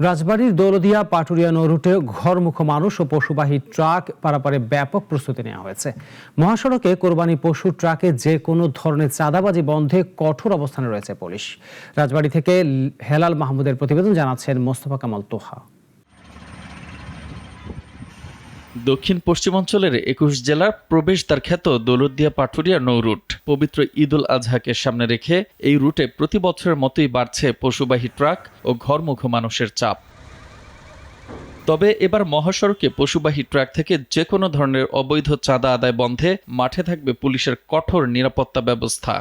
রাজবাড়ীর দৌলদিয়া পাটুরিয়া নৌ রুটে ঘরমুখো মানুষ ও পশুবাহী ট্রাক পারাপারে ব্যাপক প্রস্তুতি নেওয়া হয়েছে। মহাসড়কে কোরবানি পশু ট্রাকে যে কোনো ধরনের চাঁদাবাজি বন্ধে কঠোর অবস্থানে রয়েছে পুলিশ। রাজবাড়ী থেকে হেলাল মাহমুদের প্রতিবেদন, জানাচ্ছেন মোস্তফা কামাল তোহা। দক্ষিণ পশ্চিমাঞ্চলের ২১ জেলার প্রবেশদ্বার খ্যাত দৌলতদিয়া পাটুরিয়া নৌ রুট। পবিত্র ঈদ উল আজহাকে সামনে রেখে এই রুটে প্রতি বছরের মতোই বাড়ছে পশুবাহী ট্রাক ও ঘরমুখো মানুষের চাপ। তবে এবার মহাসড়কে পশুবাহী ট্রাক থেকে যে কোনো ধরনের অবৈধ চাঁদা আদায় বন্ধে মাঠে থাকবে পুলিশের কঠোর নিরাপত্তা ব্যবস্থা।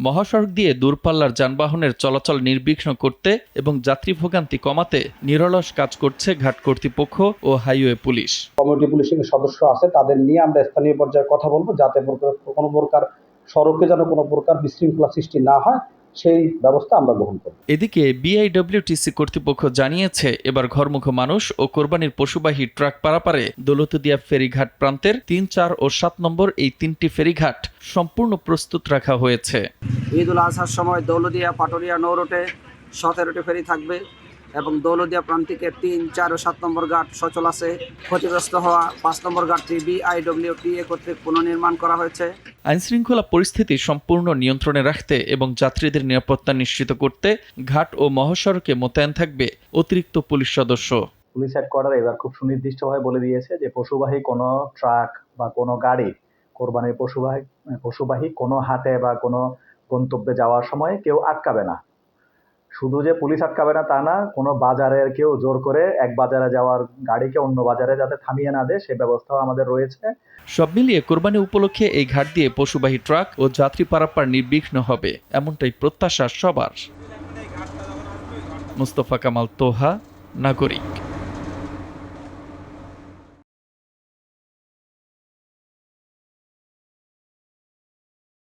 মহাসড়ক দিয়ে দূরপাল্লার যানবাহনের চলাচল নির্বিঘ্ন করতে এবং যাত্রী ভোগান্তি কমাতে নিরলস কাজ করছে ঘাট কর্তৃপক্ষ ও হাইওয়ে পুলিশ। কমিউনিটি পুলিশিং সদস্য আছে, তাদের নিয়ে আমরা স্থানীয় পর্যায়ে কথা বলবো, যাতে কোনো প্রকার সড়কে যেন কোনো প্রকার বিশৃঙ্খলা সৃষ্টি না হয়, সেই ব্যবস্থা আমরা গ্রহণ করব। এদিকে বিআইডব্লিউটিসি কর্তৃপক্ষ জানিয়েছে, এবার ঘরমুখো মানুষ ও কোরবানির পশুবাহী ট্রাক পারাপারে দৌলতদিয়া ফেরিঘাট প্রান্তের ৩, ৪ ও ৭ নম্বর এই ৩টি ফেরিঘাট সম্পূর্ণ প্রস্তুত রাখা হয়েছে। ঈদ উল আজহার সময় দৌলতদিয়া পাটুরিয়া নৌ রুটে 17টি ফেরি থাকবে এবং দৌলতদিয়া প্রান্তিকে ৩, ৪ ও ৭ নম্বর ঘাট সচল আছে। ক্ষতিগ্রস্ত হওয়া ৫ নম্বর ঘাটটি বিআইডব্লিউটিএ কর্তৃক পুনর্নির্মাণ করা হয়েছে। আইনশৃঙ্খলা পরিস্থিতি সম্পূর্ণ নিয়ন্ত্রণে রাখতে এবং যাত্রীদের নিরাপত্তা নিশ্চিত করতে ঘাট ও মহাসড়কে মোতায়েন থাকবে অতিরিক্ত পুলিশ সদস্য। পুলিশ হেডকোয়ার্টার এবার খুব সুনির্দিষ্টভাবে বলে দিয়েছে যে পশুবাহী কোনো ট্রাক বা কোনো গাড়ি কোরবানির পশুবাহী কোনো হাটে বা কোনো গন্তব্যে যাওয়ার সময় কেউ আটকাবে না। শুধু যে পুলিশ আটকাবে না তা না, কোনো বাজারের কেউ জোর করে এক বাজারে যাওয়ার গাড়িকে অন্য বাজারে যাতে থামিয়ে না দেয়, সে ব্যবস্থাও আমাদের রয়েছে। সব মিলিয়ে কোরবানি উপলক্ষে এই ঘাট দিয়ে পশুবাহী ট্রাক ও যাত্রী পারাপার নির্বিঘ্ন হবে, এমনটাই প্রত্যাশা সবার। মোস্তফা কামাল তোহা, নাগরিক।